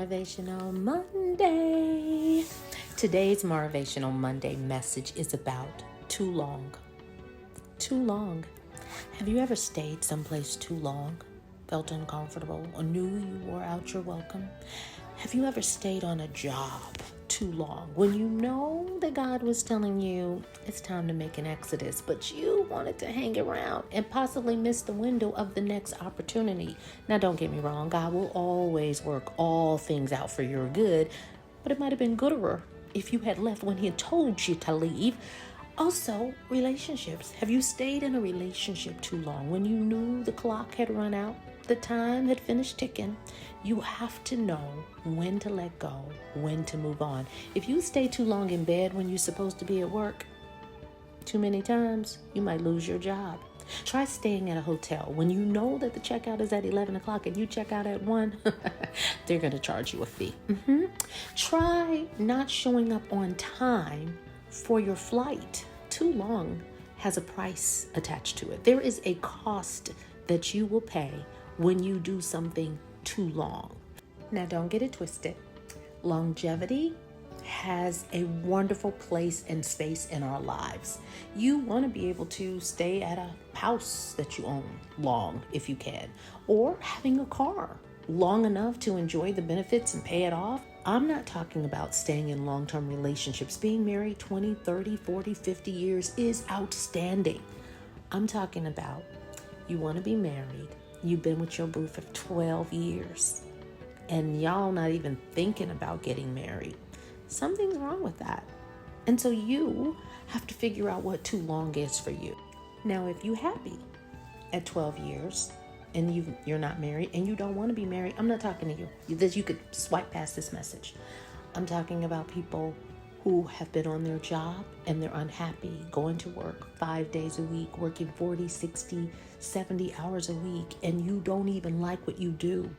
Motivational Monday. Today's Motivational Monday message is about too long. Too long. Have you ever stayed someplace too long, felt uncomfortable, or knew you wore out your welcome? Have you ever stayed on a job too long when you know that God was telling you it's time to make an exodus, but you wanted to hang around and possibly miss the window of the next opportunity? Now, don't get me wrong, God will always work all things out for your good, but it might have been gooder if you had left when He had told you to leave. Also, relationships. Have you stayed in a relationship too long when you knew the clock had run out? The time had finished ticking. You have to know when to let go, when to move on. If you stay too long in bed when you're supposed to be at work, too many times, you might lose your job. Try staying at a hotel when you know that the checkout is at 11 o'clock and you check out at 1. They're going to charge you a fee. Try not showing up on time for your flight. Too long has a price attached to it. There is a cost that you will pay when you do something too long. Now, don't get it twisted. Longevity has a wonderful place and space in our lives. You want to be able to stay at a house that you own long if you can, or having a car long enough to enjoy the benefits and pay it off. I'm not talking about staying in long-term relationships. Being married 20, 30, 40, 50 years is outstanding. I'm talking about you want to be married. You've been with your boo for 12 years and y'all not even thinking about getting married. Something's wrong with that. And so you have to figure out what too long is for you. Now, if you're happy at 12 years and you're not married and you don't want to be married, I'm not talking to you. You could swipe past this message. I'm talking about people who have been on their job and they're unhappy, going to work 5 days a week, working 40, 60, 70 hours a week, and you don't even like what you do.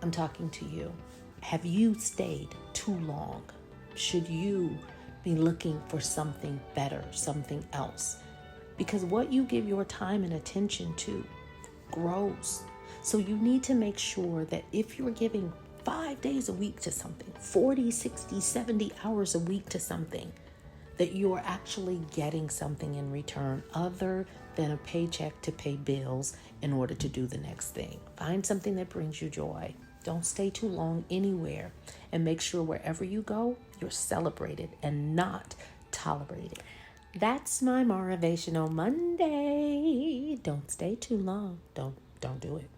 I'm talking to you. Have you stayed too long? Should you be looking for something better, something else? Because what you give your time and attention to grows. So you need to make sure that if you're giving 5 days a week to something, 40, 60, 70 hours a week to something, that you're actually getting something in return other than a paycheck to pay bills in order to do the next thing. Find something that brings you joy. Don't stay too long anywhere, and make sure wherever you go, you're celebrated and not tolerated. That's my Motivational Monday. Don't stay too long. Don't do it.